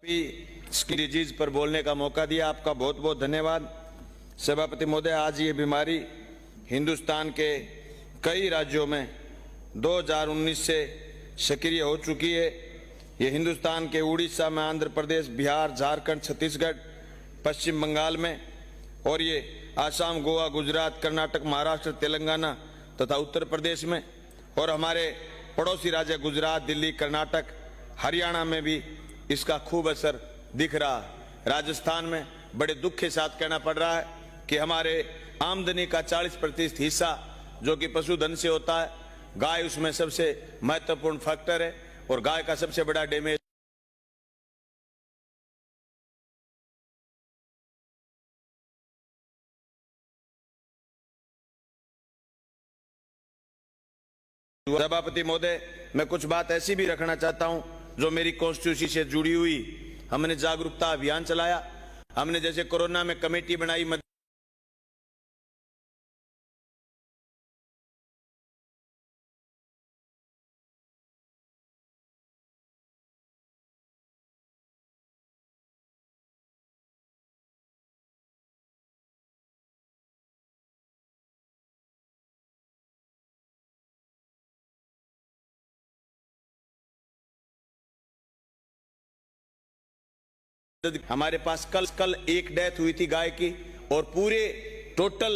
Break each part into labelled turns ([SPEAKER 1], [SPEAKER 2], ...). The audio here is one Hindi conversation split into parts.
[SPEAKER 1] डिजीज पर बोलने का मौका दिया, आपका बहुत बहुत धन्यवाद। सभापति महोदय, आज ये बीमारी हिंदुस्तान के कई राज्यों में 2019 से सक्रिय हो चुकी है। ये हिंदुस्तान के उड़ीसा में, आंध्र प्रदेश, बिहार, झारखंड, छत्तीसगढ़, पश्चिम बंगाल में, और ये आसाम, गोवा, गुजरात, कर्नाटक, महाराष्ट्र, तेलंगाना तथा उत्तर प्रदेश में, और हमारे पड़ोसी राज्य गुजरात, दिल्ली, कर्नाटक, हरियाणा में भी इसका खूब असर दिख रहा है। राजस्थान में बड़े दुख के साथ कहना पड़ रहा है कि हमारे आमदनी का 40% हिस्सा जो कि पशुधन से होता है, गाय उसमें सबसे महत्वपूर्ण फैक्टर है, और गाय का सबसे बड़ा डैमेज सभापति महोदय, मैं कुछ बात ऐसी भी रखना चाहता हूं जो मेरी कॉन्स्टिट्यूंसी से जुड़ी हुई। हमने जागरूकता अभियान चलाया, हमने जैसे कोरोना में कमेटी बनाई, हमारे पास कल एक डेथ हुई थी गाय की, और पूरे टोटल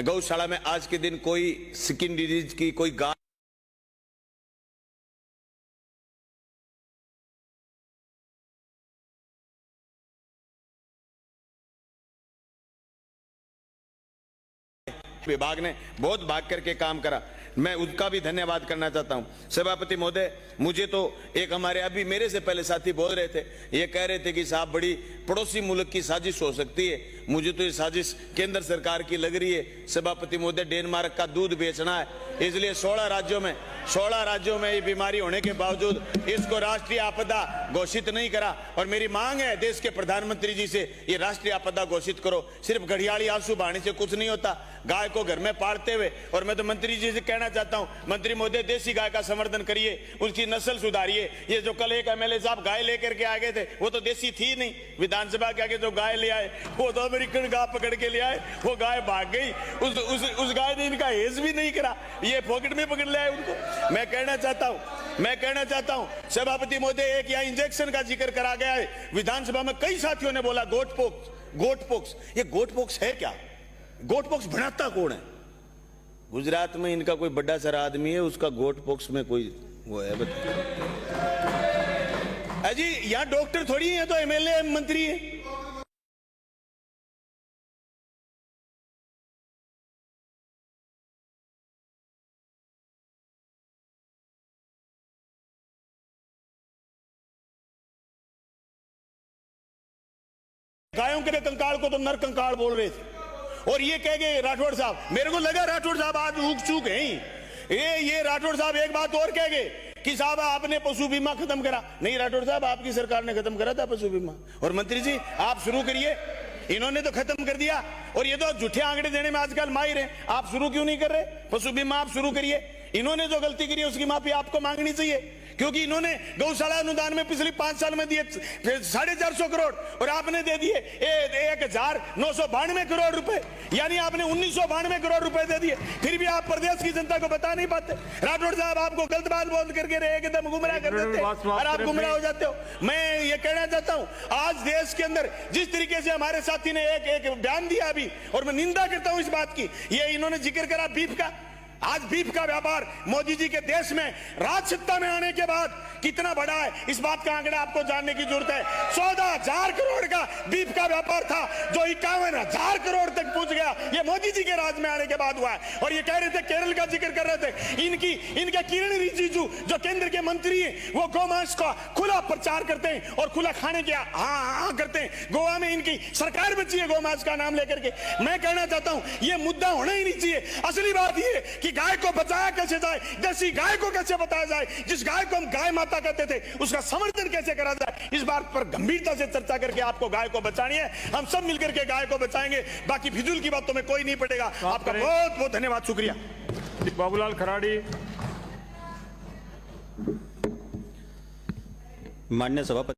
[SPEAKER 1] गौशाला में आज के दिन कोई स्किन डिजीज की कोई गाय विभाग ने बहुत भाग करके काम करा, मैं उसका भी धन्यवाद करना चाहता हूं। सभापति महोदय, मुझे तो एक हमारे अभी मेरे से पहले साथी बोल रहे थे, ये कह रहे थे कि साहब बड़ी पड़ोसी मुल्क की साजिश हो सकती है। मुझे तो ये साजिश केंद्र सरकार की लग रही है। सभापति महोदय, डेनमार्क का दूध बेचना है, इसलिए 16 राज्यों में ये बीमारी होने के बावजूद इसको राष्ट्रीय आपदा घोषित नहीं करा। और मेरी मांग है देश के प्रधानमंत्री जी से, ये राष्ट्रीय आपदा घोषित करो। सिर्फ घड़ियाली आंसू बहाने से कुछ नहीं होता, गाय को घर में पालते हुए। और मैं तो मंत्री जी से कहना चाहता हूं, मंत्री महोदय, देसी गाय का समर्थन करिए, उसकी नस्ल सुधारिए। ये जो कल एक एमएलए साहब गाय लेकर के आ गए थे, वो तो देसी थी नहीं। विधानसभा के आगे जो गाय ले आए, वो तो अमेरिकन गाय पकड़ के ले आए, वो गाय भाग गई। उस गाय ने इनका हेज भी नहीं करा, ये पॉकेट में पकड़ ले आए उनको। मैं कहना चाहता हूं सभापति महोदय, एक यहाँ इंजेक्शन का जिक्र करा गया है। विधानसभा में कई साथियों ने बोला गोट पोक्स। ये गोट पोक्स है क्या? गोट पोक्स बनाता कौन है? गुजरात में इनका कोई बड़ा सारा आदमी है, उसका गोट पोक्स में कोई वो है। अजी यहाँ डॉक्टर थोड़ी है, तो एमएलए मंत्री है। गायों के कंकाल को तो नर कंकाल बोल रहे थे, और ये कह गए राठौड़ साहब, मेरे को लगा राठौड़ साहब आज ऊक चूक है ही। ये राठौड़ साहब एक बात और कह गए कि साहब आपने पशु बीमा खत्म करा। नहीं राठौड़ साहब, आपकी सरकार ने खत्म करा था पशु बीमा, और मंत्री जी आप शुरू करिए। इन्होंने तो खत्म कर दिया, और ये तो झूठे आंकड़े देने में आजकल माहिर हैं। आप शुरू क्यों नहीं कर रहे? पशु बीमा आप शुरू करिए। इन्होंने जो गलती करी है उसकी माफी आपको मांगनी चाहिए, क्योंकि इन्होंने गौशाला अनुदान में पिछले 5 साल में दिए 450 करोड़, और आपने दे दिए 1992 करोड़ रुपए, यानी आपने 1992 करोड़ रुपए दे दिए। फिर भी आप प्रदेश की जनता को बता नहीं पाते। राठौड़ साहब आपको गलत बात बोल करके रहे, एकदम गुमराह कर देते और आप गुमराह हो जाते हो। मैं ये कहना चाहता हूं, आज देश के अंदर जिस तरीके से हमारे साथी ने एक बयान दिया अभी, और मैं निंदा करता हूं इस बात की, ये इन्होंने जिक्र करा बीफ का। आज बीफ का व्यापार मोदी जी के देश में राज सत्ता में आने के बाद कितना बड़ा है, इस बात का आंकड़ा आपको जानने की जरूरत है। 14,000 करोड़ का बीफ का व्यापार था, जो 51,000 करोड़ तक पहुंच गया, ये मोदी जी के राज में आने के बाद हुआ है। और ये कह रहे थे, केरल का जिक्र कर रहे थे, इनके किरण रिजिजू जो केंद्र के मंत्री हैं, वो गौमांस का खुला प्रचार करते हैं और खुला खाने के हाँ करते हैं। गोवा में इनकी सरकार बची है गौमांस का नाम लेकर के। मैं कहना चाहता हूं, ये मुद्दा होना ही नहीं चाहिए। असली बात ये कि गाय को बचाया कैसे जाए, देसी गाय को कैसे बताया जाए, जिस गाय को हम गाय माता कहते थे उसका समर्थन कैसे करा जाए, इस बात पर गंभीरता से चर्चा करके आपको गाय को बचानी है। हम सब मिलकर के गाय को बचाएंगे, बाकी फिजूल की बातों में कोई नहीं पड़ेगा। आपका बहुत बहुत धन्यवाद, शुक्रिया।
[SPEAKER 2] बाबूलाल खराड़ी।
[SPEAKER 3] माननीय सभापति।